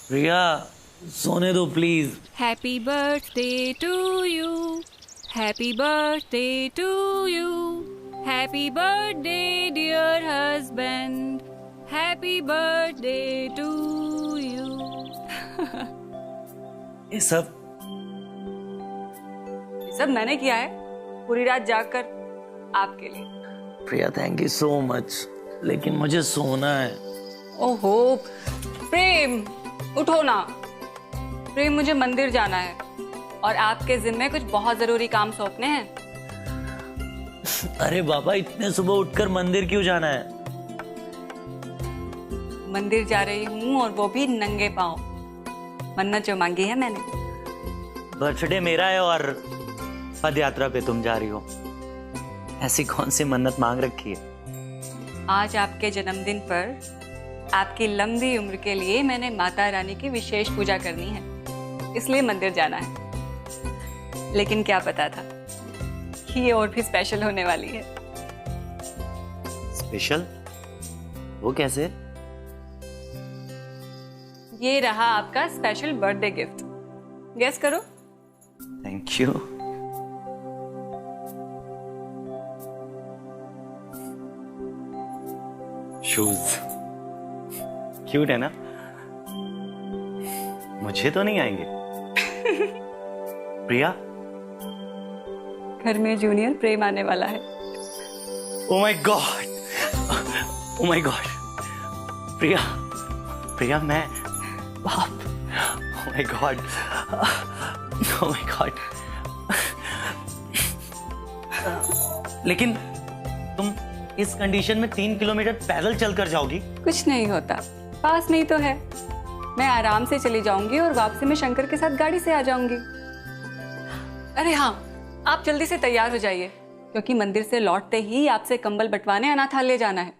प्रिया सोने दो please. Happy birthday to you, happy birthday to you, happy birthday dear husband, happy birthday to you. ये सब मैंने किया है, पूरी रात जागकर आपके लिए। प्रिया थैंक यू सो मच, लेकिन मुझे सोना है। ओहो प्रेम, उठो ना। प्रेम, मुझे मंदिर जाना है और आपके जिम्मे कुछ बहुत जरूरी काम सौंपने हैं। अरे बाबा, इतने सुबह उठकर मंदिर क्यों जाना है? मंदिर जा रही हूँ और वो भी नंगे पांव। मन्नत जो मांगी है मैंने। बर्थडे मेरा है और पद यात्रा पे तुम जा रही हो, ऐसी कौन सी मन्नत मांग रखी है? आज आपके जन्मदिन पर आपकी लंबी उम्र के लिए मैंने माता रानी की विशेष पूजा करनी है, इसलिए मंदिर जाना है। लेकिन क्या पता था कि ये और भी स्पेशल होने वाली है। स्पेशल? वो कैसे? ये रहा आपका स्पेशल बर्थडे गिफ्ट, गेस करो। Thank you. शूज क्यूट है ना? मुझे तो नहीं आएंगे। प्रिया, घर में जूनियर प्रेम आने वाला है। Oh my god, oh my god. Priya, Priya मैं बाप, oh my god, oh my god. लेकिन तुम इस कंडीशन में 3 किलोमीटर पैदल चलकर जाओगी? कुछ नहीं होता, पास नहीं तो है। मैं आराम से चली जाऊंगी और वापसी में शंकर के साथ गाड़ी से आ जाऊंगी। अरे हाँ, आप जल्दी से तैयार हो जाइए, क्योंकि मंदिर से लौटते ही आपसे कंबल बंटवाने अनाथालय जाना है।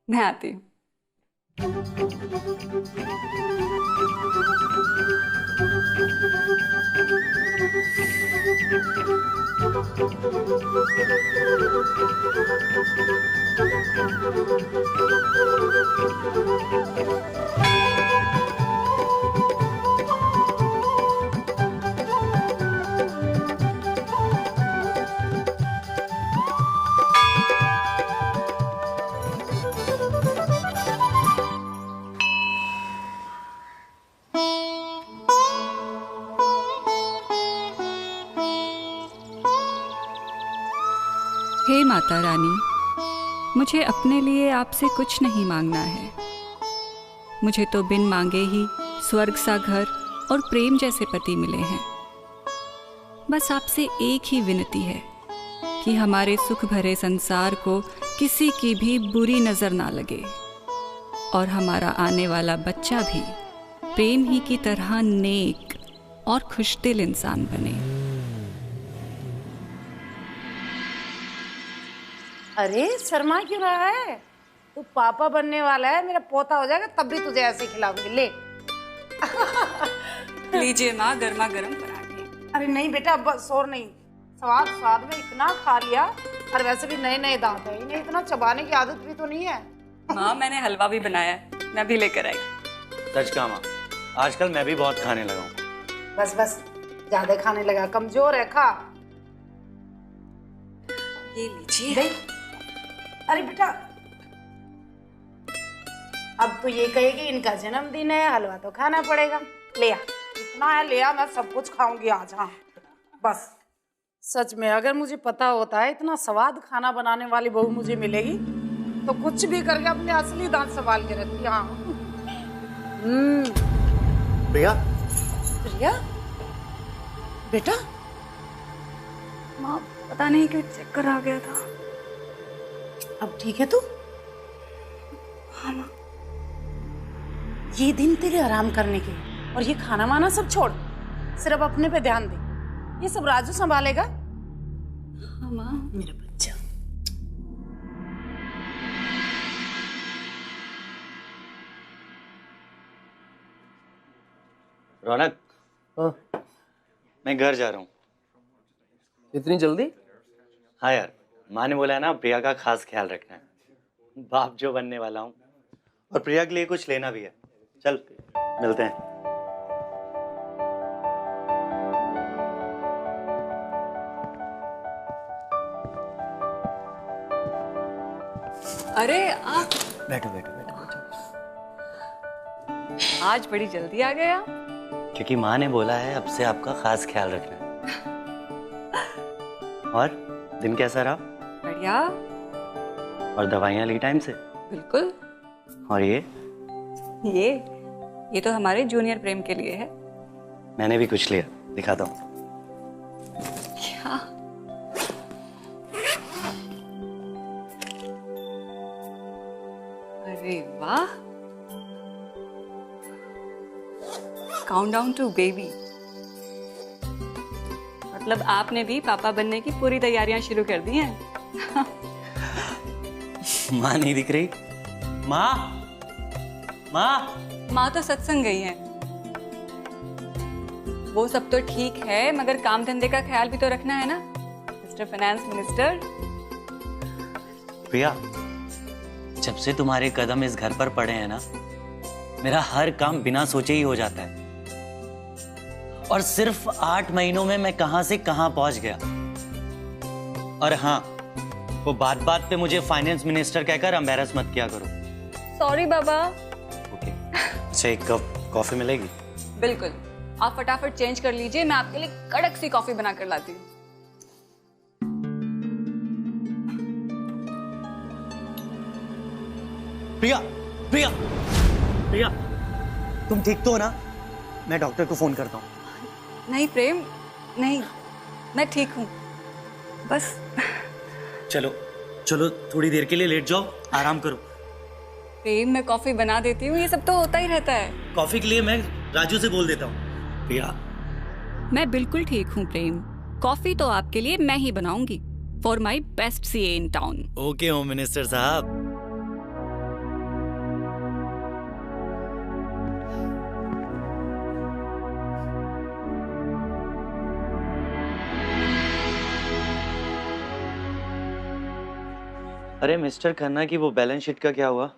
मैं आती हूँ। हे माता रानी, मुझे अपने लिए आपसे कुछ नहीं मांगना है। मुझे तो बिन मांगे ही स्वर्ग सा घर और प्रेम जैसे पति मिले हैं। बस आपसे एक ही विनती है कि हमारे सुख भरे संसार को किसी की भी बुरी नजर ना लगे और हमारा आने वाला बच्चा भी प्रेम ही की तरह नेक और खुशदिल इंसान बने। अरे शर्मा क्यों रहा है? तू पापा बनने वाला है, मेरा पोता हो जाएगा तब भी तुझे ऐसे खिलाऊंगी। ले लीजिए माँ, गर्मा गर्म पराठे। अरे नहीं बेटा, अब शोर नहीं। स्वाद स्वाद में इतना खा लिया, और वैसे भी नए नए दांत है, इन्हें इतना चबाने की आदत भी तो नहीं है। माँ, मैंने हलवा भी बनाया है, मैं भी लेकर आई। सच कहा माँ, आजकल मैं भी बहुत खाने लगा हूँ। बस बस, ज्यादा खाने लगा, कमजोर है, खा। ये लीजिए। अरे बेटा, अब तो ये कहेगी इनका जन्मदिन है, हलवा तो खाना पड़ेगा। ले आ, इतना है ले आ, मैं सब कुछ खाऊंगी आज। हाँ बस, सच में अगर मुझे पता होता है इतना स्वाद खाना बनाने वाली बहू मुझे मिलेगी तो कुछ भी करके अपने असली दांत संभाल के रखती। हाँ। प्रिया, प्रिया बेटा, माँ पता नहीं क्यों चक्कर आ गया था। अब ठीक है तू? हाँ माँ। ये दिन तेरे आराम करने के, और ये खाना वाना सब छोड़, सिर्फ अपने पे ध्यान दे। ये सब राजू संभालेगा। हाँ माँ। मेरा बच्चा। रौनक, हाँ, मैं घर जा रहा हूँ। इतनी जल्दी? हाँ यार, माँ ने बोला है ना प्रिया का खास ख्याल रखना है। बाप जो बनने वाला हूँ, और प्रिया के लिए कुछ लेना भी है। चल। मिलते हैं। अरे आप बैठो बैठो बैठो बैठो। आज बड़ी जल्दी आ गए आप। क्योंकि माँ ने बोला है अब से आपका खास ख्याल रखना है। और दिन कैसा रहा? बढ़िया। और दवाइयाँ ली टाइम से? बिल्कुल। और ये तो हमारे जूनियर प्रेम के लिए है। मैंने भी कुछ लिया, दिखाता हूँ। क्या? अरे वाह, काउंटडाउन टू बेबी। मतलब आपने भी पापा बनने की पूरी तैयारियां शुरू कर दी हैं। माँ नहीं दिख रही? माँ, माँ। माँ तो सत्संग गई है। वो सब तो ठीक है, मगर काम धंधे का ख्याल भी तो रखना है ना, मिस्टर फाइनेंस मिनिस्टर। प्रिया, जब से तुम्हारे कदम इस घर पर पड़े हैं ना, मेरा हर काम बिना सोचे ही हो जाता है। और सिर्फ 8 महीनों में मैं कहां से कहां पहुंच गया। और हाँ, वो बात बात पे मुझे फाइनेंस मिनिस्टर कहकर एम्बैरस मत किया करो। सॉरी बाबा। ओके। अच्छा, एक कप कॉफी मिलेगी? बिल्कुल, आप फटाफट चेंज कर लीजिए, मैं आपके लिए कड़क सी कॉफी बना कर लाती हूँ। प्रिया, प्रिया, प्रिया, तुम ठीक तो हो ना? मैं डॉक्टर को फोन करता हूँ। नहीं प्रेम, नहीं, मैं ठीक हूँ, बस। चलो चलो, थोड़ी देर के लिए लेट जाओ, आराम करो। प्रेम, मैं कॉफी बना देती हूँ, ये सब तो होता ही रहता है। कॉफी के लिए मैं राजू से बोल देता हूँ। प्रिया, मैं बिल्कुल ठीक हूँ प्रेम। कॉफी तो आपके लिए मैं ही बनाऊंगी, for my best CA in town. Okay home minister साहब। अरे मिस्टर खन्ना की वो बैलेंस शीट का क्या हुआ?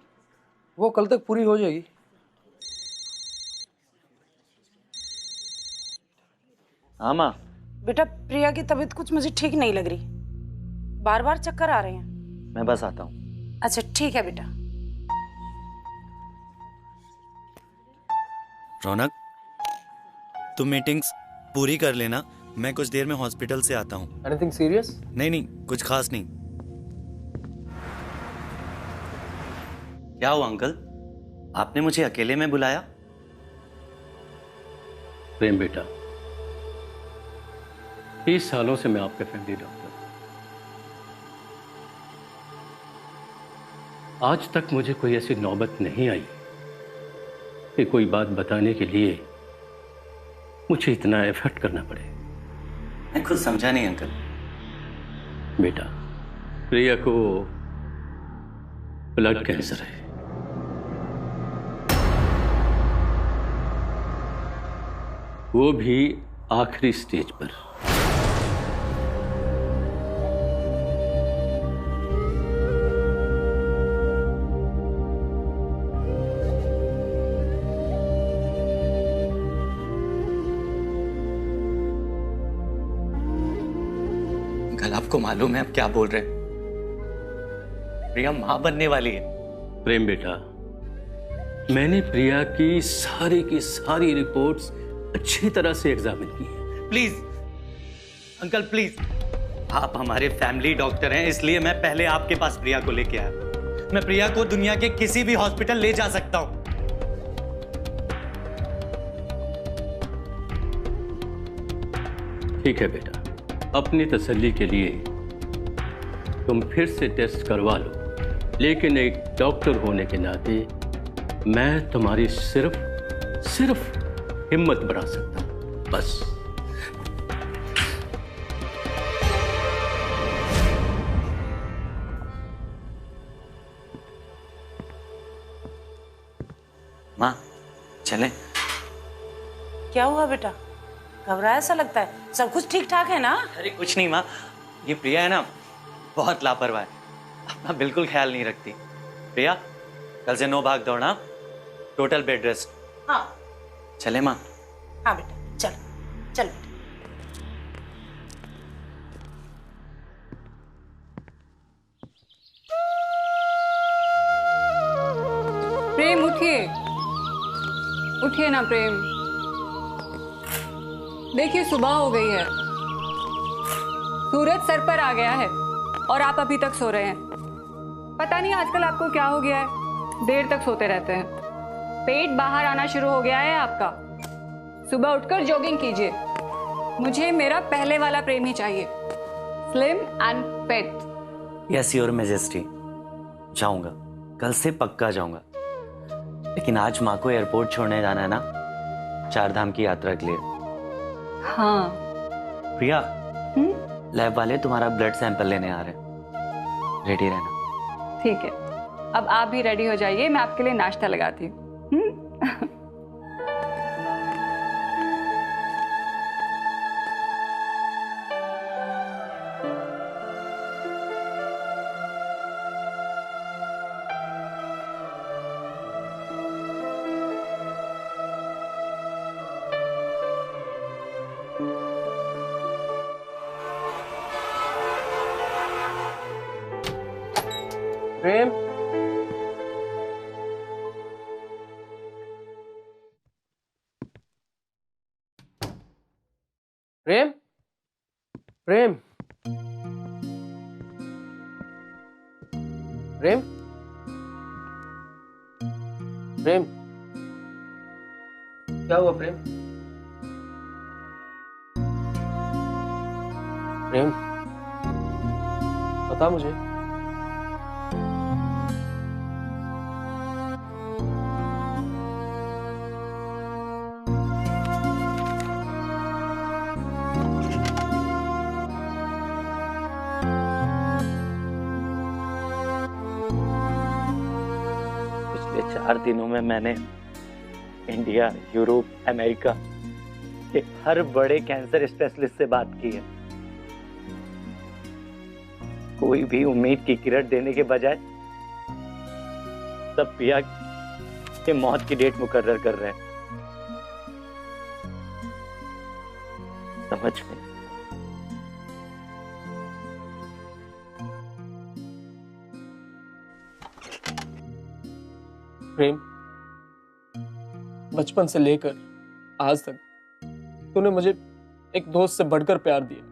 वो कल तक पूरी हो जाएगी। हाँ माँ। बेटा, प्रिया की तबीयत कुछ मुझे ठीक नहीं लग रही, बार बार चक्कर आ रहे हैं। मैं बस आता हूँ। अच्छा ठीक है बेटा। रौनक, तुम मीटिंग्स पूरी कर लेना, मैं कुछ देर में हॉस्पिटल से आता हूँ। Anything serious? नहीं नहीं, कुछ खास नहीं। क्या हुआ अंकल, आपने मुझे अकेले में बुलाया? प्रेम बेटा, 30 सालों से मैं आपका फैमिली डॉक्टर हूं। आज तक मुझे कोई ऐसी नौबत नहीं आई कि कोई बात बताने के लिए मुझे इतना एफर्ट करना पड़े। मैं खुद समझा नहीं अंकल। बेटा, प्रिया को ब्लड कैंसर है। वो भी आखिरी स्टेज पर। अंकल, आपको मालूम है आप क्या बोल रहे हैं? प्रिया मां बनने वाली है। प्रेम बेटा, मैंने प्रिया की सारी रिपोर्ट्स अच्छी तरह से एग्जामिन की है। प्लीज अंकल, प्लीज, आप हमारे फैमिली डॉक्टर हैं, इसलिए मैं पहले आपके पास प्रिया को लेके आया। मैं प्रिया को दुनिया के किसी भी हॉस्पिटल ले जा सकता हूं। ठीक है बेटा, अपनी तसल्ली के लिए तुम फिर से टेस्ट करवा लो, लेकिन एक डॉक्टर होने के नाते मैं तुम्हारी सिर्फ हिम्मत बढ़ा सकता हूं, बस। माँ, चलें? क्या हुआ बेटा, घबराया सा लगता है? सब कुछ ठीक ठाक है ना? अरे कुछ नहीं माँ, ये प्रिया है ना, बहुत लापरवाह है, अपना बिल्कुल ख्याल नहीं रखती। प्रिया, कल से 9 भाग दौड़ना, टोटल बेड रेस्ट। हाँ चले माँ? हाँ बेटा, चल चल बेटा। प्रेम उठिए, उठिए ना प्रेम। देखिए सुबह हो गई है, सूरज सर पर आ गया है और आप अभी तक सो रहे हैं। पता नहीं आजकल आपको क्या हो गया है, देर तक सोते रहते हैं। पेट बाहर आना शुरू हो गया है आपका। सुबह उठकर जॉगिंग कीजिए। मुझे मेरा पहले वाला प्रेम ही चाहिए, slim and fit. Yes your majesty, जाऊंगा, कल से पक्का जाऊंगा। लेकिन आज माँ को एयरपोर्ट छोड़ने जाना है ना, 4 धाम की यात्रा के लिए। हाँ। प्रिया, लैब वाले तुम्हारा ब्लड सैंपल लेने आ रहे हैं, रेडी रहना। ठीक है, अब आप भी रेडी हो जाइए, मैं आपके लिए नाश्ता लगाती हूँ। प्रेम, प्रेम, प्रेम, प्रेम, प्रेम, क्या हुआ प्रेम? प्रेम, बता मुझे। पिछले 4 दिनों में मैंने इंडिया, यूरोप, अमेरिका के हर बड़े कैंसर स्पेशलिस्ट से बात की है। कोई भी उम्मीद की किरण देने के बजाय सब प्रिया के मौत की डेट मुकर्रर कर रहे हैं। समझ में प्रेम, बचपन से लेकर आज तक तूने मुझे एक दोस्त से बढ़कर प्यार दिया।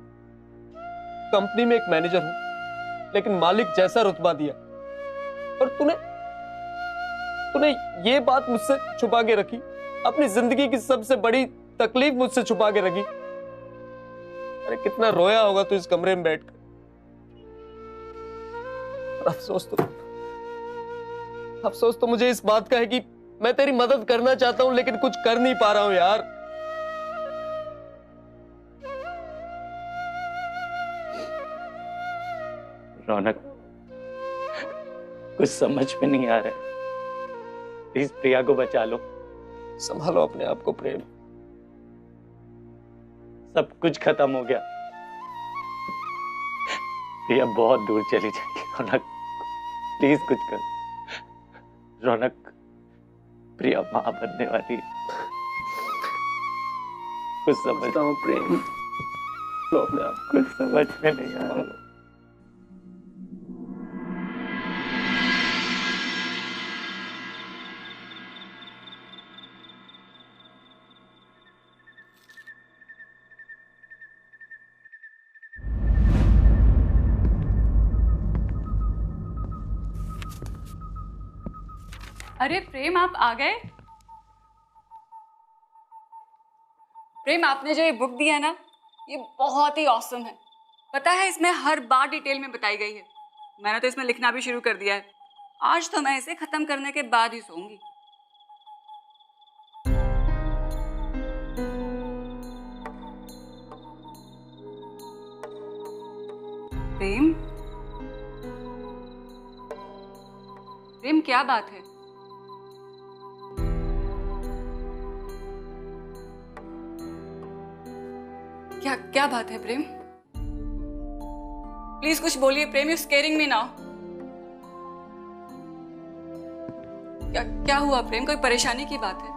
कंपनी में एक मैनेजर हूं, लेकिन मालिक जैसा रुतबा दिया। और तूने ये बात मुझसे छुपा के रखी, अपनी जिंदगी की सबसे बड़ी तकलीफ मुझसे छुपा के रखी। अरे कितना रोया होगा तू इस कमरे में बैठकर। अफसोस तो मुझे इस बात का है कि मैं तेरी मदद करना चाहता हूं, लेकिन कुछ कर नहीं पा रहा हूं यार। रौनक, कुछ समझ में नहीं आ रहा है। प्लीज प्रिया को बचा लो। संभालो अपने आप को प्रेम। सब कुछ खत्म हो गया। प्रिया बहुत दूर चली जाएगी। रौनक, प्लीज कुछ कर। रौनक, प्रिया मां बनने वाली है। कुछ समझता हूँ प्रेम, लो अपने आप, कुछ समझ में नहीं आ रहा। अरे प्रेम, आप आ गए। प्रेम, आपने जो ये बुक दिया है ना, ये बहुत ही ऑसम है। पता है, इसमें हर बात डिटेल में बताई गई है। मैंने तो इसमें लिखना भी शुरू कर दिया है। आज तो मैं इसे खत्म करने के बाद ही सोऊंगी। प्रेम, प्रेम, क्या बात है? क्या बात है प्रेम? प्लीज कुछ बोलिए प्रेम, यू स्केरिंग मी नाउ। क्या हुआ प्रेम? कोई परेशानी की बात है?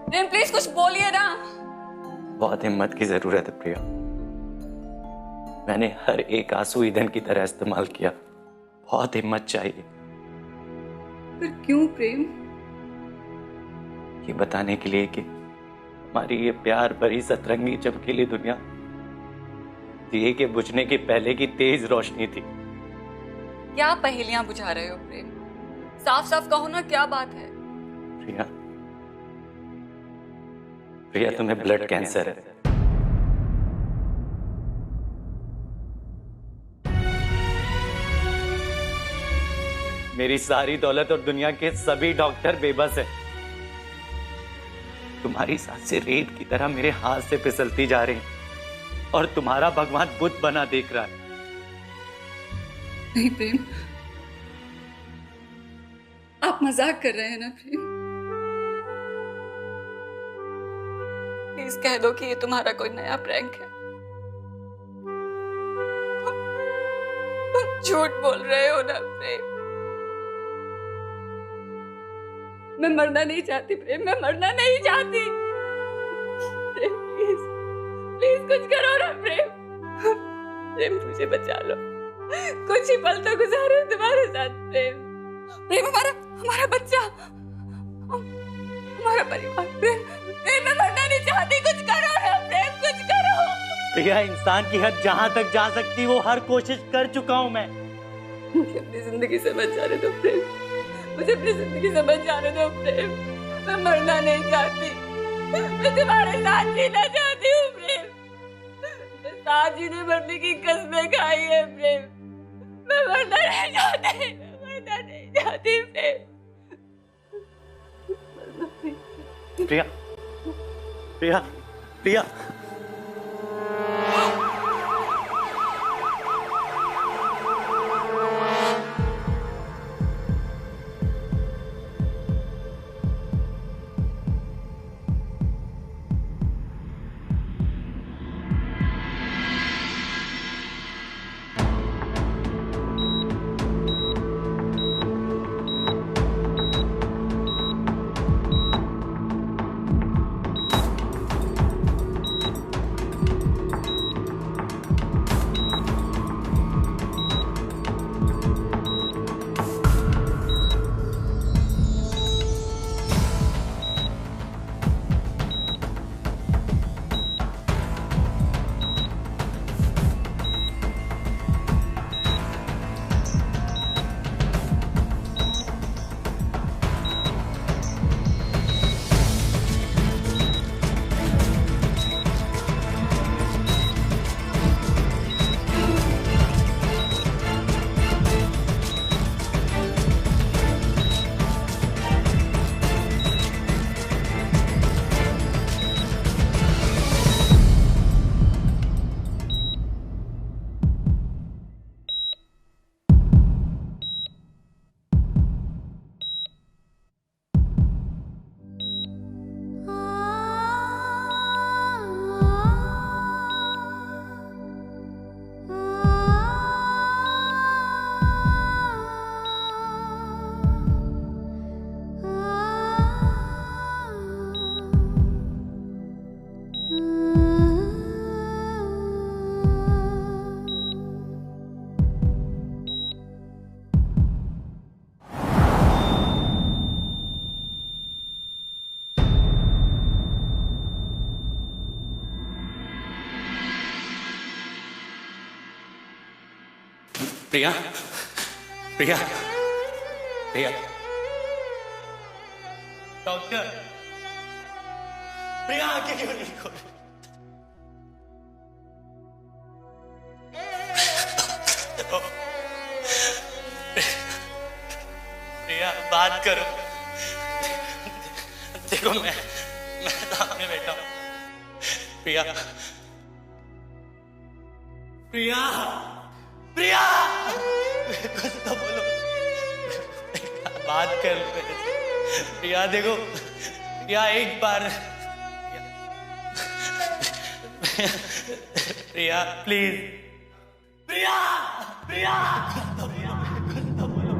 प्रेम प्लीज कुछ बोलिए ना। बहुत हिम्मत की जरूरत है प्रिया। मैंने हर एक आंसू ईंधन की तरह इस्तेमाल किया। बहुत हिम्मत चाहिए। पर क्यों प्रेम? ये बताने के लिए कि हमारी ये प्यार भरी सतरंगी चमकीली दुनिया दिए के बुझने के पहले की तेज रोशनी थी। क्या पहेलियां बुझा रहे हो प्रेम? साफ साफ कहो ना, क्या बात है? प्रिया, प्रिया तुम्हें ब्लड कैंसर है। मेरी सारी दौलत और दुनिया के सभी डॉक्टर बेबस है। तुम्हारी सांसें रेत की तरह मेरे हाथ से फिसलती जा रही हैं और तुम्हारा भगवान बुद्ध बना देख रहा है। नहीं प्रेम, आप मजाक कर रहे हैं ना प्रेम? प्लीज कह दो कि ये तुम्हारा कोई नया प्रैंक है। तुम झूठ बोल रहे हो ना प्रेम? मैं मरना नहीं चाहती प्रेम, मैं मरना नहीं चाहती। प्रेम प्लीज, प्लीज कुछ करो ना प्रेम। प्रेम मुझे बचा लो, कुछ ही पल तो गुजारे तुम्हारे साथ प्रेम। प्रेम हमारा बच्चा, हमारा परिवार। प्रेम प्रेम मैं मरना नहीं चाहती, कुछ करो ना प्रेम, कुछ करो। प्रिया, इंसान की हद जहां तक जा सकती वो हर कोशिश कर चुका हूं मैं। मुझे अपनी जिंदगी से बचाने दो प्रेम, मुझे अपनी जिंदगी से बचाने दो प्रेम। मैं मरना नहीं चाहती, मैं तुम्हारे साथ जीना चाहती हूँ प्रेम। मैं साथ जीने मरने की कसमें खाई है प्रेम। मैं मरना नहीं चाहती, मैं मरना नहीं चाहती प्रेम। प्रिया, प्रिया, प्रिया। प्रिया, प्रिया, प्रिया। डॉक्टर, प्रिया आंखें क्यों नहीं खोल? प्रिया बात करो। देखो मैं सामने बैठा हूं। प्रिया, प्रिया, प्रिया, कुछ तो बोलो, बात कर लो। प्रिया देखो, प्रिया एक बार, प्रिया प्लीज, प्रिया, प्रिया, कुछ तो बोलो।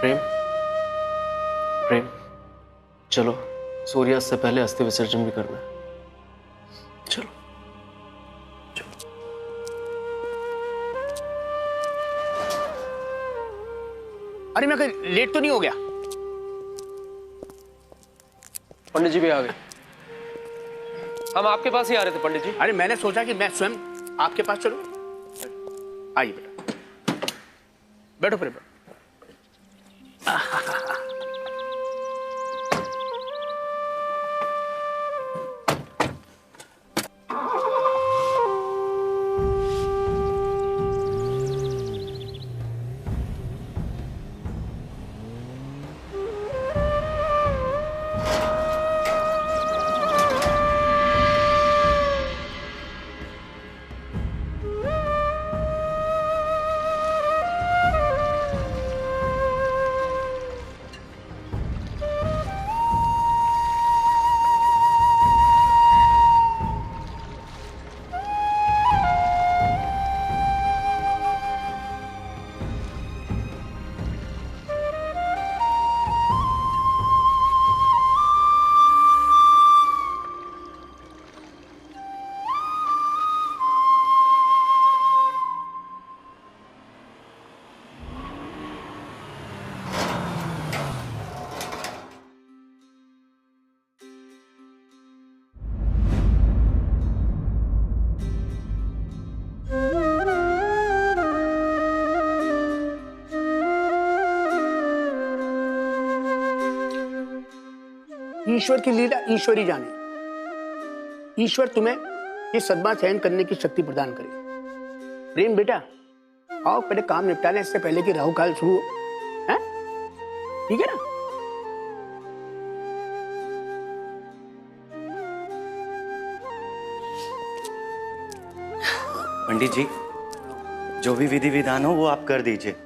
प्रेम, प्रेम, चलो सूर्यास्त से पहले अस्थि विसर्जन भी करना है। चलो। अरे मैं कहीं लेट तो नहीं हो गया? पंडित जी भी आ गए। हम आपके पास ही आ रहे थे पंडित जी। अरे मैंने सोचा कि मैं स्वयं आपके पास चलूं। आइए बेटा, बैठो प्रेम। ईश्वर की लीला ईश्वर ही जाने। ईश्वर तुम्हें ये सदमा सहन करने की शक्ति प्रदान करे। प्रेम बेटा, आओ पहले काम निपटा लें इससे पहले कि राहु काल शुरू हो। हैं? ठीक है ना? पंडित जी, जो भी विधि विधान हो वो आप कर दीजिए।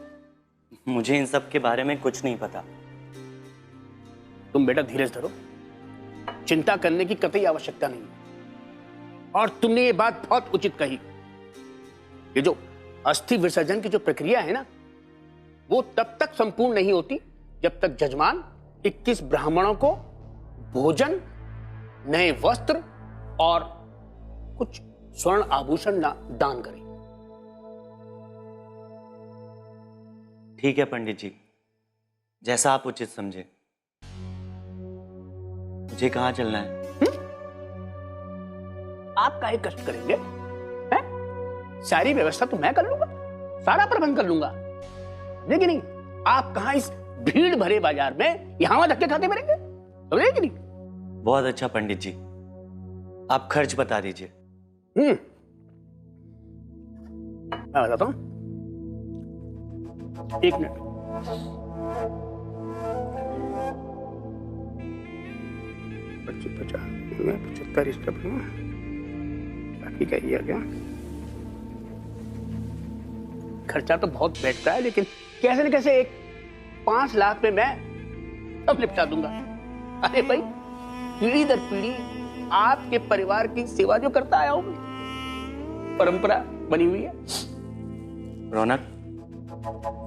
मुझे इन सब के बारे में कुछ नहीं पता। तुम बेटा धीरज धरो, चिंता करने की कतई आवश्यकता नहीं। और तुमने ये बात बहुत उचित कही। ये जो अस्थि विसर्जन की जो प्रक्रिया है ना, वो तब तक संपूर्ण नहीं होती जब तक जजमान 21 ब्राह्मणों को भोजन, नए वस्त्र और कुछ स्वर्ण आभूषण दान करे। ठीक है पंडित जी, जैसा आप उचित समझे। मुझे कहाँ चलना है? आप काहे कष्ट करेंगे? हैं? सारी व्यवस्था तो मैं कर लूंगा, सारा प्रबंध कर लूंगा। लेकिन नहीं, आप कहाँ इस भीड़ भरे बाजार में यहां वहां धक्के खाते फिरेंगे? समझे कि नहीं? बहुत अच्छा पंडित जी, आप खर्च बता दीजिए। मैं बताता हूं, एक मिनट। 75 इसका बाकी का ये आ गया। खर्चा तो बहुत बैठता है, लेकिन कैसे न कैसे एक 5 लाख में मैं सब निपटा दूंगा। अरे भाई, पीढ़ी दर पीढ़ी आपके परिवार की सेवा जो करता आया हूं, परंपरा बनी हुई है। रौनक,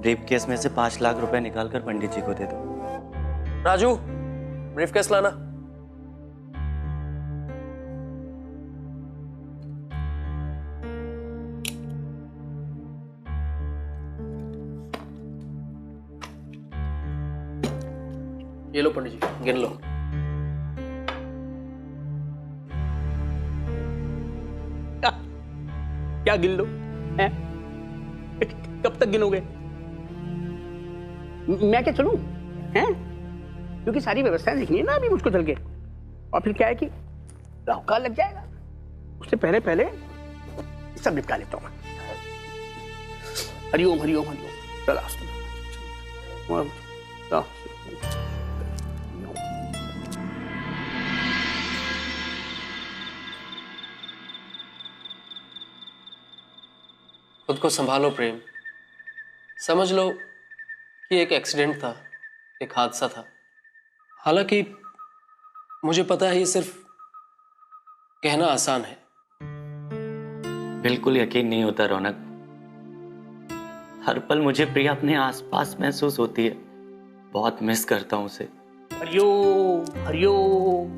ब्रीफकेस में से 5 लाख रुपए निकालकर पंडित जी को दे दो। राजू, ब्रीफकेस लाना। ये लो पंडित जी, गिन लो। क्या गिन लो? हैं? कब तक गिनोगे? मैं क्या चलूं? हैं? क्योंकि सारी व्यवस्थाएं देखनी है ना अभी मुझको चल के। और फिर क्या है कि राहु काल लग जाएगा, उससे पहले पहले सब निपटा लेता हूं। हरिओम हरिओम हरिओम। चला खुद को संभालो प्रेम। समझ लो कि एक एक्सीडेंट था, एक हादसा था। हालांकि मुझे पता है ये सिर्फ कहना आसान है। बिल्कुल यकीन नहीं होता रौनक। हर पल मुझे प्रिया अपने आसपास महसूस होती है। बहुत मिस करता हूँ उसे। हरिओम हरिओम।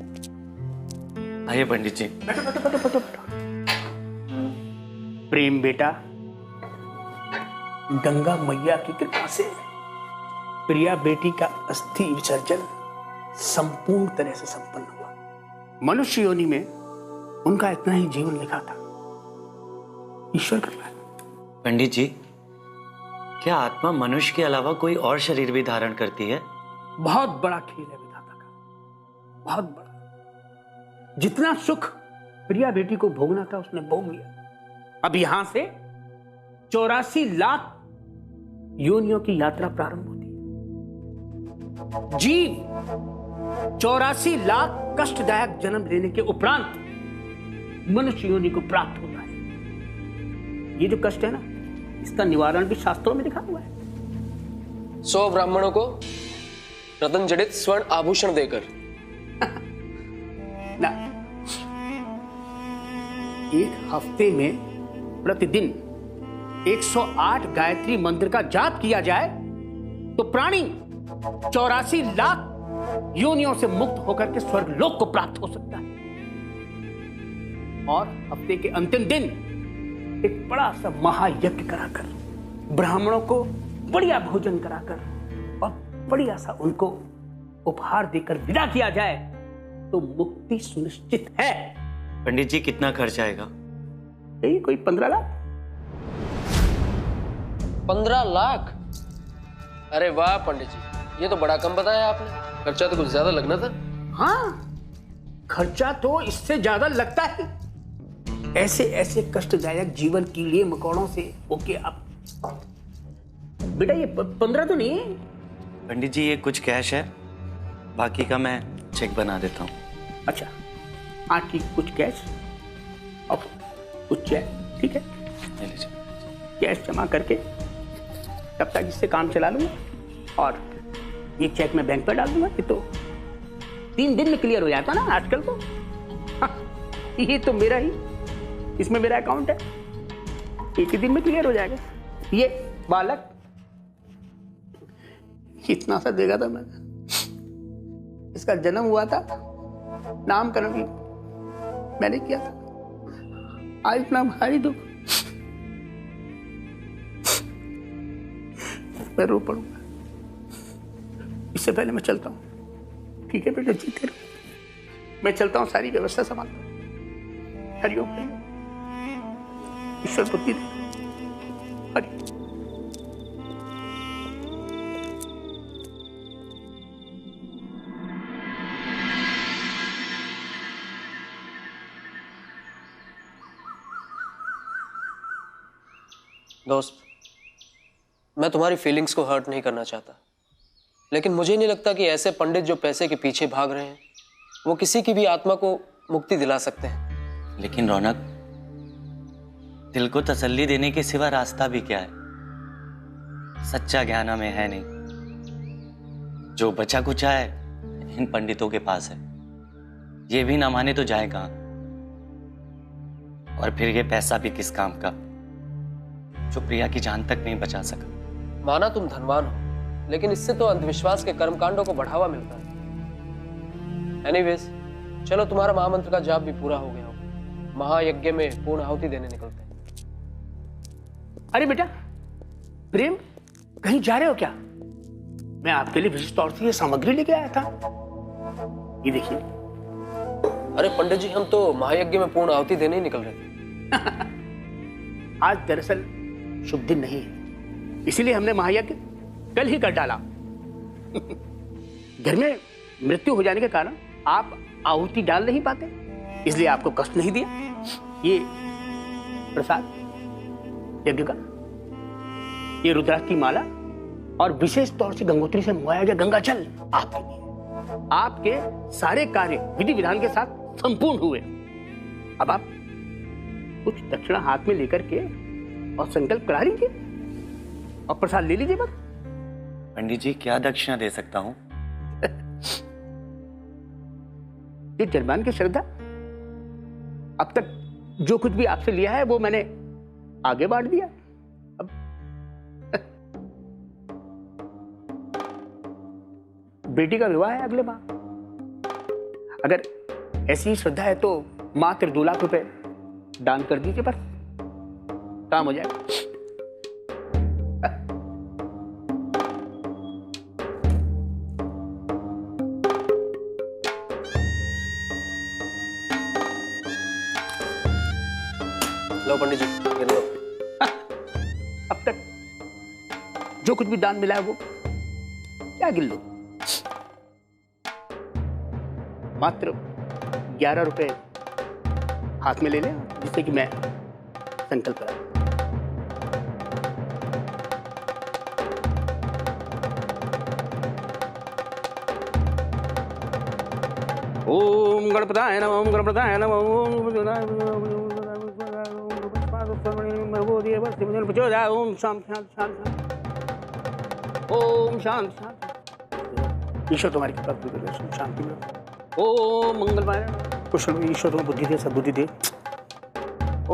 आइए पंडित जी। बैठो बैठो बैठो बैठो बैठो। प्रेम बेटा, गंगा मैया की कृपा से प्रिया बेटी का अस्थि विसर्जन संपूर्ण तरह से संपन्न हुआ। मनुष्य योनि में उनका इतना ही जीवन लिखा था, ईश्वर कृपा। पंडित जी, क्या आत्मा मनुष्य के अलावा कोई और शरीर भी धारण करती है? बहुत बड़ा खेल है विधाता का, बहुत बड़ा। जितना सुख प्रिया बेटी को भोगना था उसने भोग लिया। अब यहां से 84 लाख योनियों की यात्रा प्रारंभ होती है। जीव 84 लाख कष्टदायक जन्म लेने के उपरांत मनुष्य योनि को प्राप्त होता है। ये जो कष्ट है ना, इसका निवारण भी शास्त्रों में लिखा हुआ है। 100 ब्राह्मणों को रत्न जड़ित स्वर्ण आभूषण देकर। ना, एक हफ्ते में प्रतिदिन 108 गायत्री मंत्र का जाप किया जाए तो प्राणी 84 लाख योनियों से मुक्त होकर के स्वर्ग लोक को प्राप्त हो सकता है। और हफ्ते के अंतिम दिन एक बड़ा सा महायज्ञ कराकर, ब्राह्मणों को बढ़िया भोजन कराकर और बढ़िया सा उनको उपहार देकर विदा किया जाए तो मुक्ति सुनिश्चित है। पंडित जी, कितना खर्च आएगा? यही कोई 15 लाख। 15 लाख? अरे वाह पंडित जी, ये तो बड़ा कम बताया आपने। खर्चा तो कुछ ज्यादा लगना था। हाँ, खर्चा तो इससे ज्यादा लगता है। ऐसे ऐसे कष्टदायक जीवन के लिए मकोड़ों से ओके। अब बेटा ये 15 तो नहीं है। पंडित जी, ये कुछ कैश है, बाकी का मैं चेक बना देता हूँ। अच्छा, हाँ ठीक, कुछ कैश और कुछ चेक, ठीक है। ले लीजिए। कैश जमा करके तब तक इससे काम चला लूंगा और ये चेक मैं बैंक पर डाल दूंगा। ये तो 3 दिन में क्लियर हो जाता ना आजकल तो। हाँ, ये तो मेरा ही, इसमें मेरा अकाउंट है, 1 ही दिन में क्लियर हो जाएगा। ये बालक इतना सा देगा था मैंने, इसका जन्म हुआ था, नामकरण भी मैंने किया था। आज इतना भारी दुख, मैं रो पड़ूंगा। इससे पहले मैं चलता हूँ। ठीक है बेटा, जीते रहो। मैं चलता हूँ, सारी व्यवस्था संभालता हूँ। हरिओम हरिओम। ईश्वर बुद्धि दे। हरि। दोस्त, मैं तुम्हारी फीलिंग्स को हर्ट नहीं करना चाहता, लेकिन मुझे नहीं लगता कि ऐसे पंडित जो पैसे के पीछे भाग रहे हैं वो किसी की भी आत्मा को मुक्ति दिला सकते हैं। लेकिन रौनक, दिल को तसल्ली देने के सिवा रास्ता भी क्या है? सच्चा ज्ञान हमें है नहीं, जो बचा कुचा है इन पंडितों के पास है। ये भी ना माने तो जाए कहां? और फिर ये पैसा भी किस काम का, जो प्रिया की जान तक नहीं बचा सका। माना तुम धनवान हो, लेकिन इससे तो अंधविश्वास के कर्मकांडों को बढ़ावा मिलता है। एनीवेज, चलो तुम्हारा महामंत्र का जाप भी पूरा हो गया हो। महायज्ञ में पूर्ण आहुति देने निकलते हैं। अरे बेटा प्रेम, कहीं जा रहे हो क्या? मैं आपके लिए विशेष तौर से ये सामग्री लेके आया था। ये देखिए। अरे पंडित जी, हम तो महायज्ञ में पूर्ण आहुति देने ही निकल रहे थे। आज दरअसल शुभ दिन नहीं है, इसीलिए हमने महायज्ञ कल ही कर डाला। घर में मृत्यु हो जाने के कारण आप आहुति डाल नहीं पाते, इसलिए आपको कष्ट नहीं दिया। ये प्रसाद यज्ञ का, ये रुद्राक्ष की माला और विशेष तौर से गंगोत्री से मंगाया गया गंगा जल आपके लिए। आपके सारे कार्य विधि विधान के साथ संपूर्ण हुए। अब आप कुछ दक्षिणा हाथ में लेकर के और संकल्प करा लीजिए और प्रसाद ले लीजिए बस। पंडित जी, क्या दक्षिणा दे सकता हूं? ये जजमान की श्रद्धा। अब तक जो कुछ भी आपसे लिया है वो मैंने आगे बांट दिया। अब बेटी का विवाह है अगले माह। अगर ऐसी ही श्रद्धा है तो मात्र 2 लाख रुपए दान कर दीजिए, बस काम हो जाएगा। लो पंडित जी, ये लो। अब तक जो कुछ भी दान मिला है वो क्या गिन लो, मात्र 11 रुपए हाथ में ले लें, जिससे कि मैं संकल्प करा। ओम गणपताय नमः, ओम गणपताय नमः, ओम शांति शांति शांति, ओम शांति शांति। ईश्वर तुम्हारी कृपा पूरी करे, शांति मिले। ओम मंगलमय कुशल, ईश्वर तुम्हें बुद्धि दे, सद्बुद्धि दे।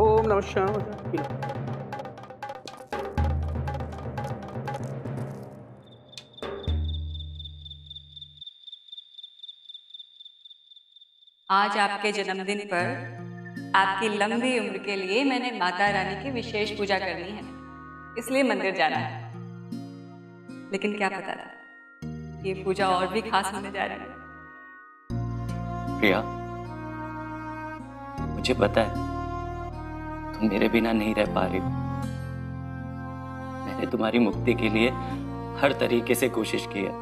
ओम नमः शिवाय। आज आपके जन्मदिन पर आपकी लंबी उम्र के लिए मैंने माता रानी की विशेष पूजा करनी है, इसलिए मंदिर जाना है। लेकिन क्या पता था ये पूजा और भी खास होने जा रही है। प्रिया, मुझे पता है तुम मेरे बिना नहीं रह पा रही हो। मैंने तुम्हारी मुक्ति के लिए हर तरीके से कोशिश की है।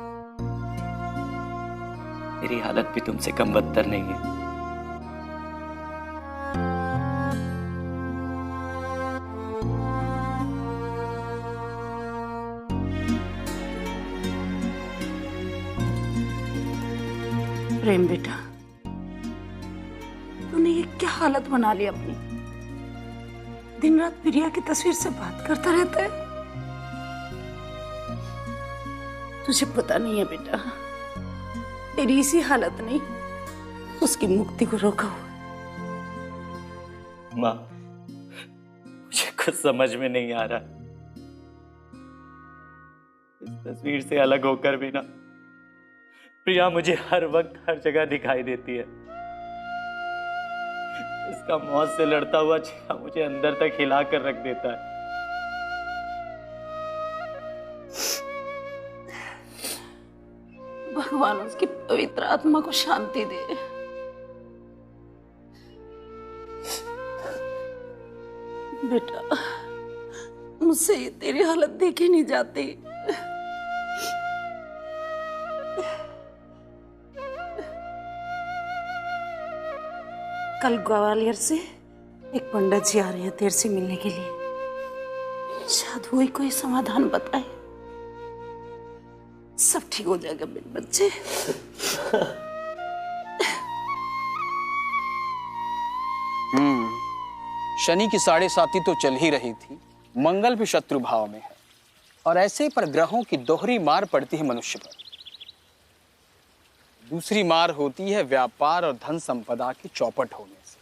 मेरी हालत भी तुमसे कम बदतर नहीं है। प्रेम बेटा, तूने ये क्या हालत बना ली अपनी? दिन रात प्रिया की तस्वीर से बात करता रहता है। तुझे पता नहीं है बेटा, तेरी इसी हालत ने उसकी मुक्ति को रोका हुआ। माँ, मुझे कुछ समझ में नहीं आ रहा। इस तस्वीर से अलग होकर भी ना प्रिया मुझे हर वक्त हर जगह दिखाई देती है। इसका मौत से लड़ता हुआ चेहरा मुझे अंदर तक हिला कर रख देता है। भगवान उसकी पवित्र आत्मा को शांति दे। बेटा, मुझसे ये तेरी हालत देखी नहीं जाती। कल ग्वालियर से एक पंडित जी आ रहे हैं तेरे से मिलने के लिए। शायद वो ही कोई समाधान बताए। सब ठीक हो जाएगा मेरे बच्चे। शनि की 7.5 तो चल ही रही थी, मंगल भी शत्रु भाव में है, और ऐसे पर ग्रहों की दोहरी मार पड़ती है मनुष्य पर। दूसरी मार होती है व्यापार और धन संपदा की चौपट होने से।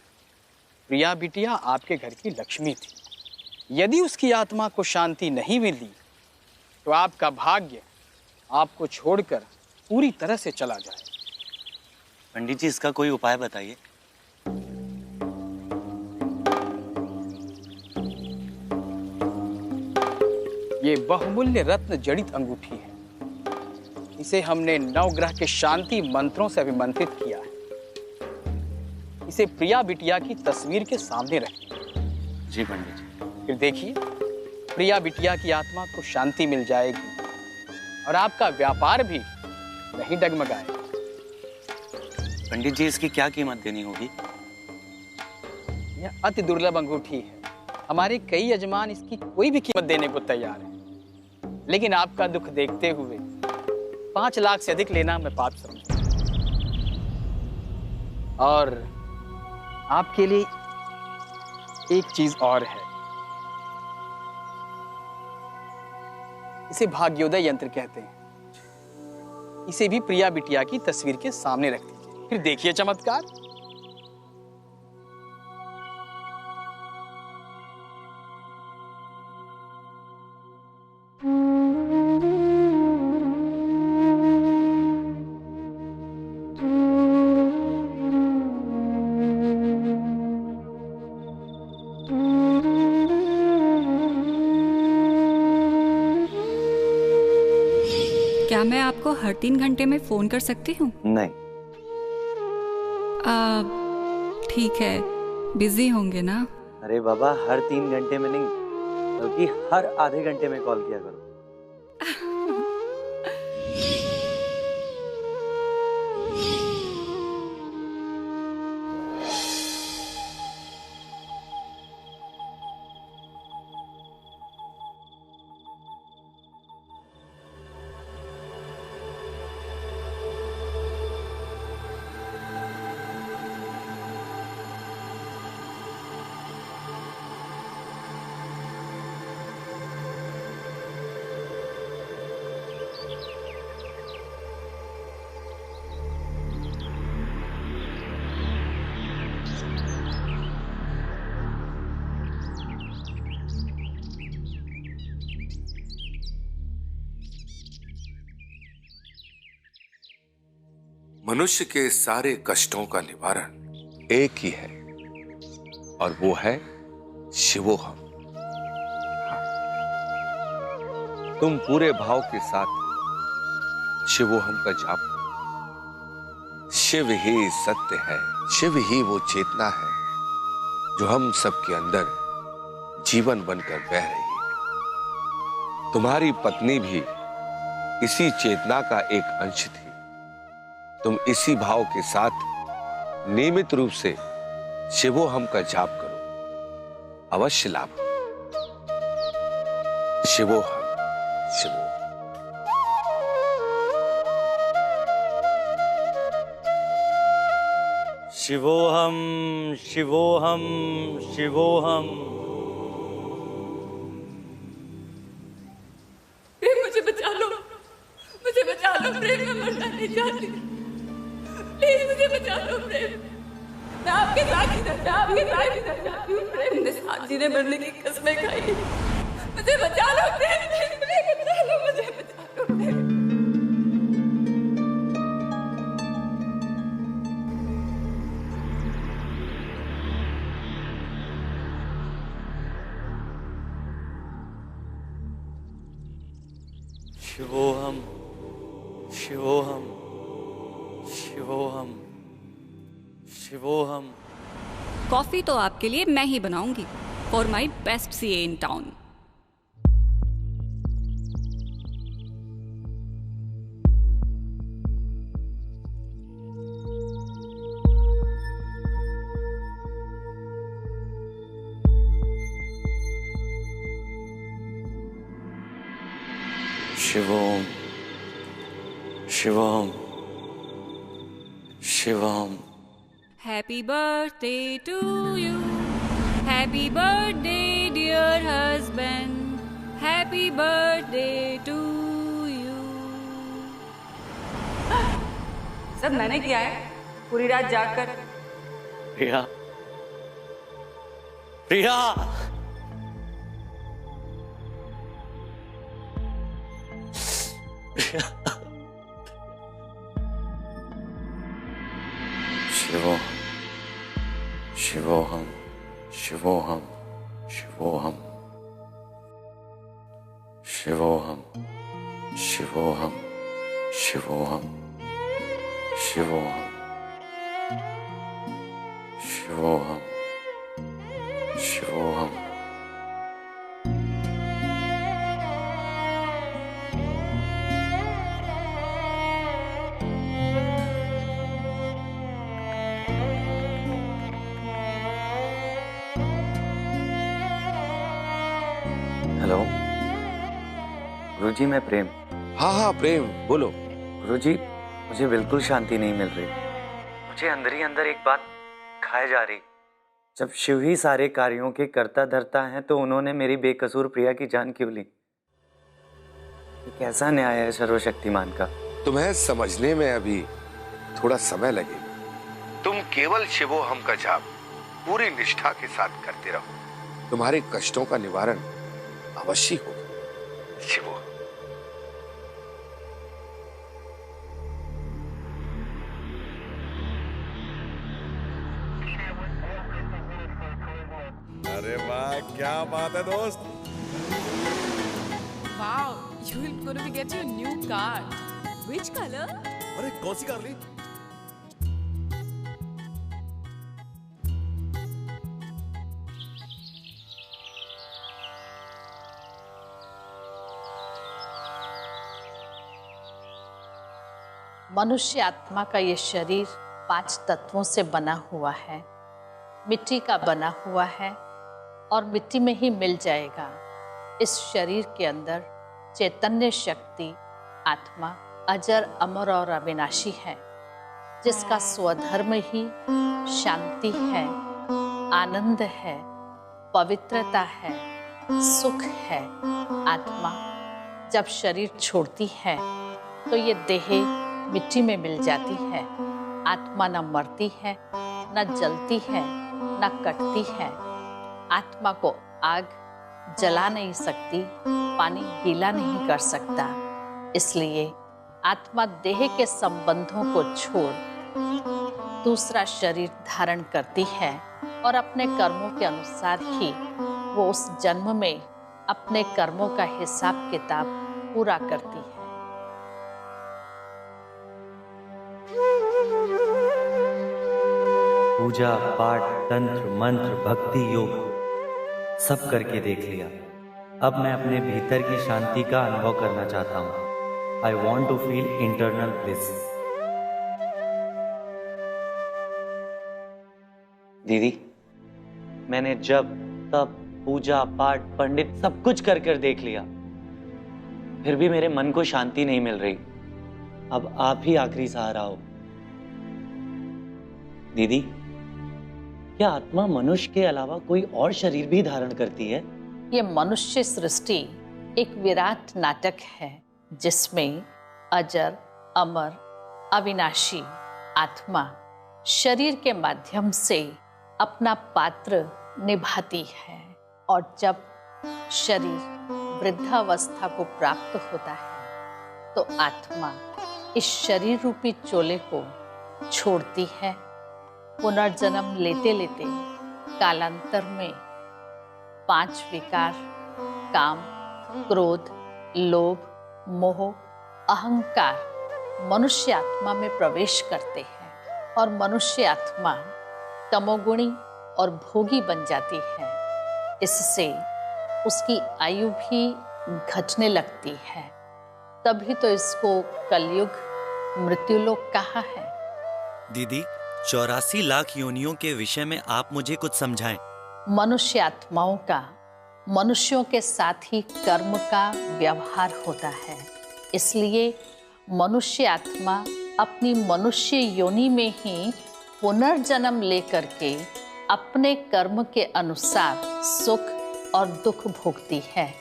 प्रिया बिटिया आपके घर की लक्ष्मी थी। यदि उसकी आत्मा को शांति नहीं मिली तो आपका भाग्य आपको छोड़कर पूरी तरह से चला जाए। पंडित जी, इसका कोई उपाय बताइए। ये बहुमूल्य रत्न जड़ित अंगूठी है। इसे हमने नवग्रह के शांति मंत्रों से अभिमंत्रित किया है। इसे प्रिया बिटिया की तस्वीर के सामने रखिए। जी पंडित जी। फिर देखिए, प्रिया बिटिया की आत्मा को शांति मिल जाएगी और आपका व्यापार भी नहीं डगमगाएगा। पंडित जी, इसकी क्या कीमत देनी होगी? यह अति दुर्लभ अंगूठी है। हमारे कई यजमान इसकी कोई भी कीमत देने को तैयार हैं, लेकिन आपका दुख देखते हुए 5 लाख से अधिक लेना मैं पाप समझता हूं। और आपके लिए एक चीज और है। इसे भाग्योदय यंत्र कहते हैं। इसे भी प्रिया बिटिया की तस्वीर के सामने रख दीजिए। फिर देखिए चमत्कार। क्या मैं आपको हर 3 घंटे में फोन कर सकती हूँ? नहीं। ठीक है, बिजी होंगे ना? अरे बाबा, हर 3 घंटे में नहीं, बल्कि हर आधे घंटे में कॉल किया करो। मनुष्य के सारे कष्टों का निवारण एक ही है, और वो है शिवोहम। तुम पूरे भाव के साथ शिवोहम का जाप करो। शिव ही सत्य है, शिव ही वो चेतना है जो हम सबके अंदर जीवन बनकर बह रही है। तुम्हारी पत्नी भी इसी चेतना का एक अंश थी। तुम इसी भाव के साथ नियमित रूप से शिवोहम का जाप करो, अवश्य लाभ। शिवोहम, शिवोहम। शिवोहम, शिवोहम, शिवोहम। प्रेम, मुझे बचा लो, मुझे बचा लो प्रेम, मैं मरना नहीं चाहती। प्लीज मुझे बचा लो प्रेम, मैं आपके साथ ही चाहती हूँ प्रेम। मैंने साथ जीने मरने की कसमें खाई, मुझे बचा लो प्रेम, मुझे बचा लो, मुझे बचा लो प्रेम। शिवोहम, शिवोहम, शिवोहम, शिवोहम। कॉफी तो आपके लिए मैं ही बनाऊंगी, for my best CA in town. Shivom, Shivom, Shivom. Happy birthday to you, happy birthday dear husband, happy birthday to you। सब मैंने किया है, पूरी रात जागकर। प्रिया, प्रिया। शिवोहम, शिवोहम, शिवोहम, शिवोहम, शिवोहम, शिवोहम, शिवोहम, शिवोहम, शिवोहम, शिवोहम। हेलो गुरुजी, मैं प्रेम। हाँ हाँ प्रेम, बोलो। गुरुजी, मुझे बिल्कुल शांति नहीं मिल रही। मुझे अंदर ही अंदर एक बात खाए जा रही। जब शिव ही सारे कार्यों के कर्ता धर्ता हैं, तो उन्होंने मेरी बेकसूर प्रिया की जान क्यों ली? ये कैसा न्याय है सर्वशक्तिमान का? तुम्हें समझने में अभी थोड़ा समय लगेगा। तुम केवल शिवोहम का जाप पूरी निष्ठा के साथ करते रहो, तुम्हारे कष्टों का निवारण अवश्य होगा। शिवोहम। अरे वाह, क्या बात है दोस्त। वाह, You will gonna be get your new car. Which color? अरे कौन सी कार ली? मनुष्य आत्मा का ये शरीर 5 तत्वों से बना हुआ है, मिट्टी का बना हुआ है और मिट्टी में ही मिल जाएगा। इस शरीर के अंदर चैतन्य शक्ति आत्मा अजर अमर और अविनाशी है, जिसका स्वधर्म ही शांति है, आनंद है, पवित्रता है, सुख है। आत्मा जब शरीर छोड़ती है तो ये देह मिट्टी में मिल जाती है। आत्मा न मरती है, न जलती है, न कटती है। आत्मा को आग जला नहीं सकती, पानी गीला नहीं कर सकता। इसलिए आत्मा देह के संबंधों को छोड़ दूसरा शरीर धारण करती है और अपने कर्मों के अनुसार ही वो उस जन्म में अपने कर्मों का हिसाब किताब पूरा करती है। पूजा पाठ तंत्र मंत्र भक्ति योग सब करके देख लिया। अब मैं अपने भीतर की शांति का अनुभव करना चाहता हूँ। I want to feel internal bliss. दीदी, मैंने जब तब पूजा पाठ पंडित सब कुछ कर कर देख लिया, फिर भी मेरे मन को शांति नहीं मिल रही। अब आप ही आखिरी सहारा हो। दीदी, क्या आत्मा मनुष्य के अलावा कोई और शरीर भी धारण करती है? ये मनुष्य सृष्टि एक विराट नाटक है, जिसमें अजर अमर अविनाशी आत्मा शरीर के माध्यम से अपना पात्र निभाती है। और जब शरीर वृद्धावस्था को प्राप्त होता है तो आत्मा इस शरीर रूपी चोले को छोड़ती है। पुनर्जन्म लेते लेते कालांतर में 5 विकार काम, क्रोध, लोभ, मोह, अहंकार मनुष्य आत्मा में प्रवेश करते हैं और मनुष्य आत्मा तमोगुणी और भोगी बन जाती है। इससे उसकी आयु भी घटने लगती है। तभी तो इसको कलयुग मृत्युलोक कहा है। दीदी, 84 लाख योनियों के विषय में आप मुझे कुछ समझाएं। मनुष्य आत्माओं का मनुष्यों के साथ ही कर्म का व्यवहार होता है। इसलिए मनुष्य आत्मा अपनी मनुष्य योनि में ही पुनर्जन्म लेकर के अपने कर्म के अनुसार सुख और दुख भोगती है।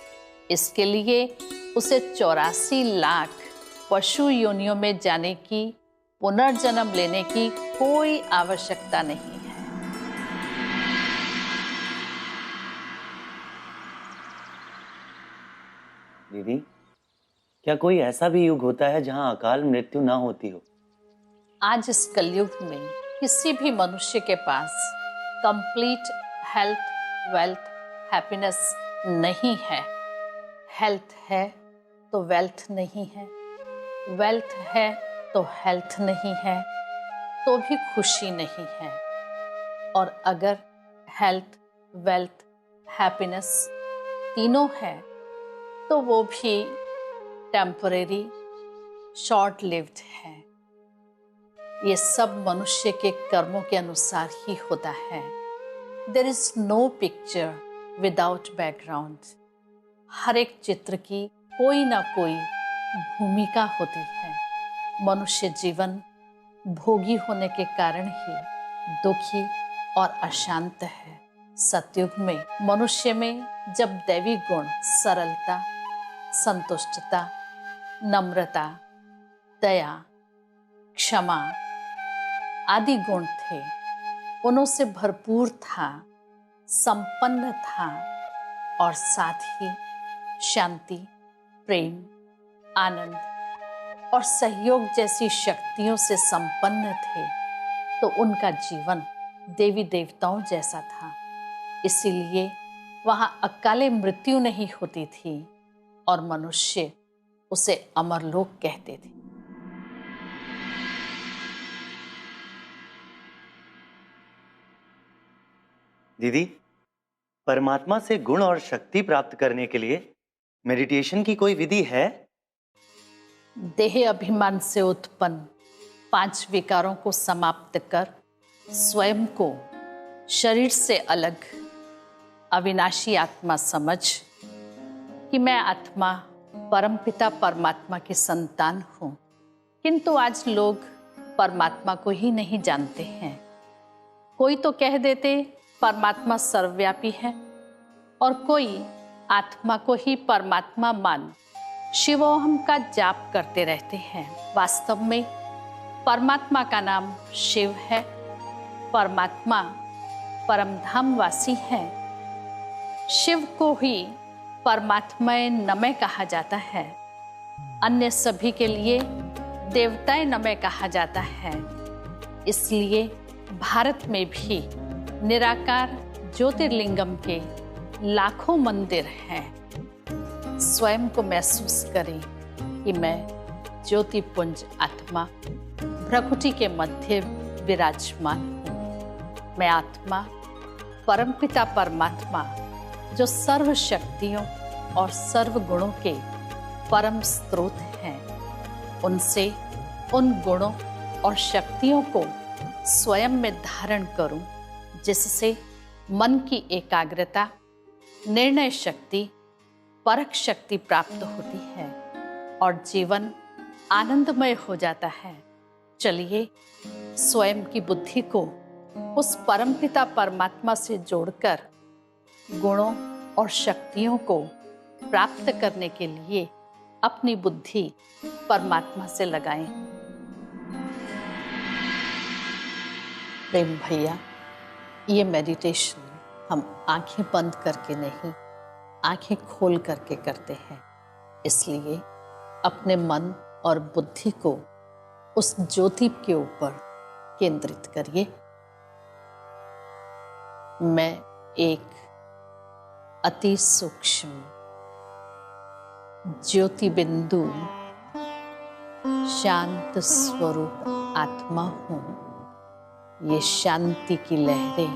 इसके लिए उसे 84 लाख पशु योनियों में जाने की, पुनर्जन्म लेने की कोई आवश्यकता नहीं है। दीदी, क्या कोई ऐसा भी युग होता है जहां अकाल मृत्यु ना होती हो? आज इस कलयुग में किसी भी मनुष्य के पास कंप्लीट हेल्थ, वेल्थ, हैप्पीनेस नहीं है। हेल्थ है तो वेल्थ नहीं है, वेल्थ है तो हेल्थ नहीं है, तो भी खुशी नहीं है। और अगर हेल्थ, वेल्थ, हैप्पीनेस तीनों है तो वो भी टेम्परेरी, शॉर्ट लिव्ड है। ये सब मनुष्य के कर्मों के अनुसार ही होता है। There is no picture without background. हर एक चित्र की कोई ना कोई भूमिका होती है। मनुष्य जीवन भोगी होने के कारण ही दुखी और अशांत है। सतयुग में मनुष्य में जब दैवी गुण सरलता, संतुष्टता, नम्रता, दया, क्षमा आदि गुण थे, उनों से भरपूर था, संपन्न था और साथ ही शांति, प्रेम, आनंद और सहयोग जैसी शक्तियों से संपन्न थे, तो उनका जीवन देवी देवताओं जैसा था। इसीलिए वहाँ अकाले मृत्यु नहीं होती थी और मनुष्य उसे अमरलोक कहते थे। दीदी, परमात्मा से गुण और शक्ति प्राप्त करने के लिए मेडिटेशन की कोई विधि है? देह अभिमान से उत्पन्न 5 विकारों को समाप्त कर स्वयं को शरीर से अलग अविनाशी आत्मा समझ कि मैं आत्मा परमपिता परमात्मा की संतान हूँ। किंतु आज लोग परमात्मा को ही नहीं जानते हैं। कोई तो कह देते परमात्मा सर्वव्यापी है और कोई आत्मा को ही परमात्मा मान शिवोहम का जाप करते रहते हैं। वास्तव में परमात्मा का नाम शिव है। परमात्मा परमधाम वासी है। शिव को ही परमात्मय नमः कहा जाता है। अन्य सभी के लिए देवताएं नमः कहा जाता है। इसलिए भारत में भी निराकार ज्योतिर्लिंगम के लाखों मंदिर हैं। स्वयं को महसूस करें कि मैं ज्योतिपुंज आत्मा भ्रकुटी के मध्य विराजमान हूँ। मैं आत्मा परमपिता परमात्मा जो सर्व शक्तियों और सर्व गुणों के परम स्रोत हैं, उनसे उन गुणों और शक्तियों को स्वयं में धारण करूं, जिससे मन की एकाग्रता, निर्णय शक्ति, परख शक्ति प्राप्त होती है और जीवन आनंदमय हो जाता है। चलिए स्वयं की बुद्धि को उस परमपिता परमात्मा से जोड़कर गुणों और शक्तियों को प्राप्त करने के लिए अपनी बुद्धि परमात्मा से लगाएं। प्रेम भैया, ये मेडिटेशन हम आंखें बंद करके नहीं, आंखें खोल करके करते हैं। इसलिए अपने मन और बुद्धि को उस ज्योति के ऊपर केंद्रित करिए। मैं एक अति सूक्ष्म ज्योति बिंदु शांत स्वरूप आत्मा हूँ। ये शांति की लहरें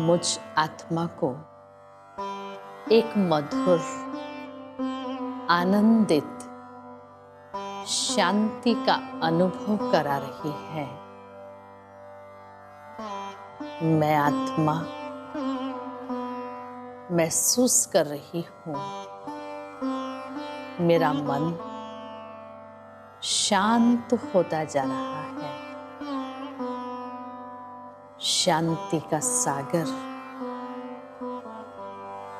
मुझ आत्मा को एक मधुर, आनंदित शांति का अनुभव करा रही है। मैं आत्मा महसूस कर रही हूँ मेरा मन शांत होता जा रहा है। शांति का सागर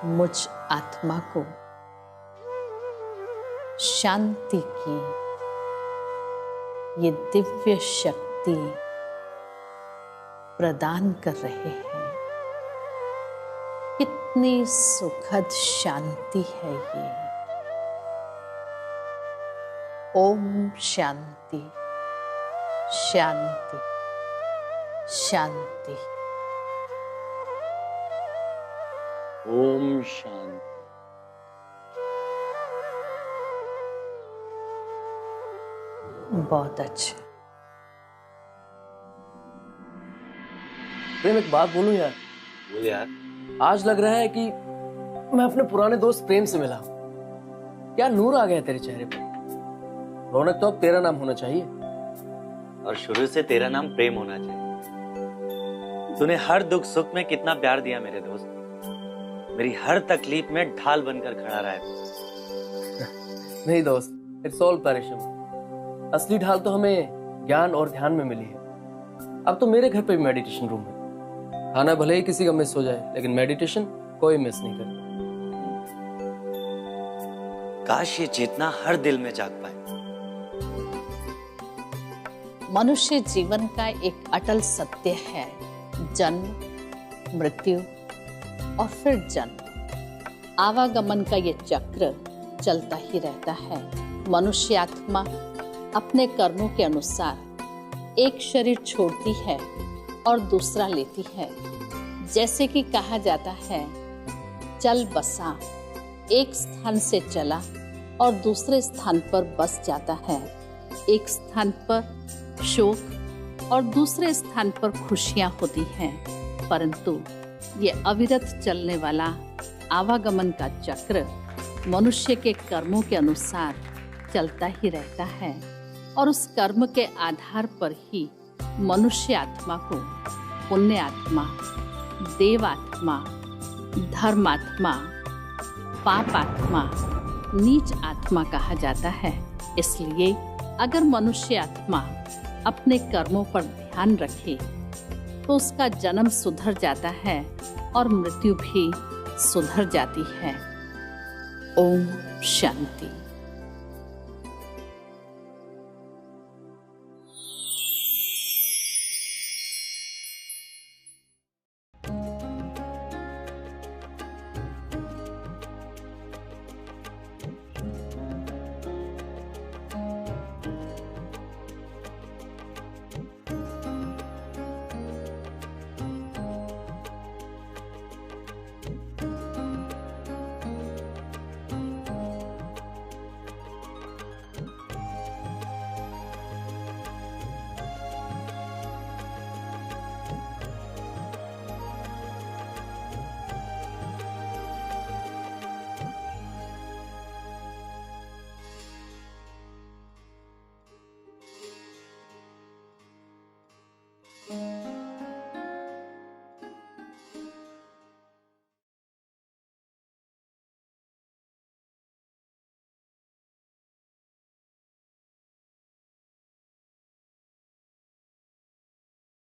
मुझ आत्मा को शांति की ये दिव्य शक्ति प्रदान कर रहे हैं। कितनी सुखद शांति है ये। ओम शांति शांति शांति। ओम शांति। बहुत अच्छा। प्रेम, एक बात बोलूं यार? बोल यार। आज लग रहा है कि मैं अपने पुराने दोस्त प्रेम से मिला। क्या नूर आ गया तेरे चेहरे पर। रौनक, तो अब तेरा नाम होना चाहिए। और शुरू से तेरा नाम प्रेम होना चाहिए। तूने हर दुख सुख में कितना प्यार दिया मेरे दोस्त। मेरी हर तकलीफ में ढाल बनकर खड़ा रहा है। नहीं दोस्त, इट्स ऑल पैरिशम। असली ढाल तो हमें ज्ञान और ध्यान में मिली है। अब तो मेरे घर पे भी मेडिटेशन रूम है। खाना भले ही किसी का मिस हो जाए, लेकिन मेडिटेशन कोई मिस नहीं करे। काश ये चेतना हर दिल में जाग पाए। मनुष्य जीवन का एक अटल सत्य है। जन्म, मृत्यु और फिर जन्म। आवागमन का ये चक्र चलता ही रहता है। मनुष्य आत्मा अपने कर्मों के अनुसार एक शरीर छोड़ती है और दूसरा लेती है। जैसे कि कहा जाता है, चल बसा, एक स्थान से चला और दूसरे स्थान पर बस जाता है। एक स्थान पर शोक और दूसरे स्थान पर खुशियां होती हैं, परंतु ये अविरत चलने वाला आवागमन का चक्र मनुष्य के कर्मों के अनुसार चलता ही रहता है और उस कर्म के आधार पर ही मनुष्य आत्मा को पुण्य आत्मा, देव आत्मा, धर्मात्मा, पाप आत्मा, नीच आत्मा कहा जाता है। इसलिए अगर मनुष्य आत्मा अपने कर्मों पर ध्यान रखे तो उसका जन्म सुधर जाता है और मृत्यु भी सुधर जाती है। ओम शांति।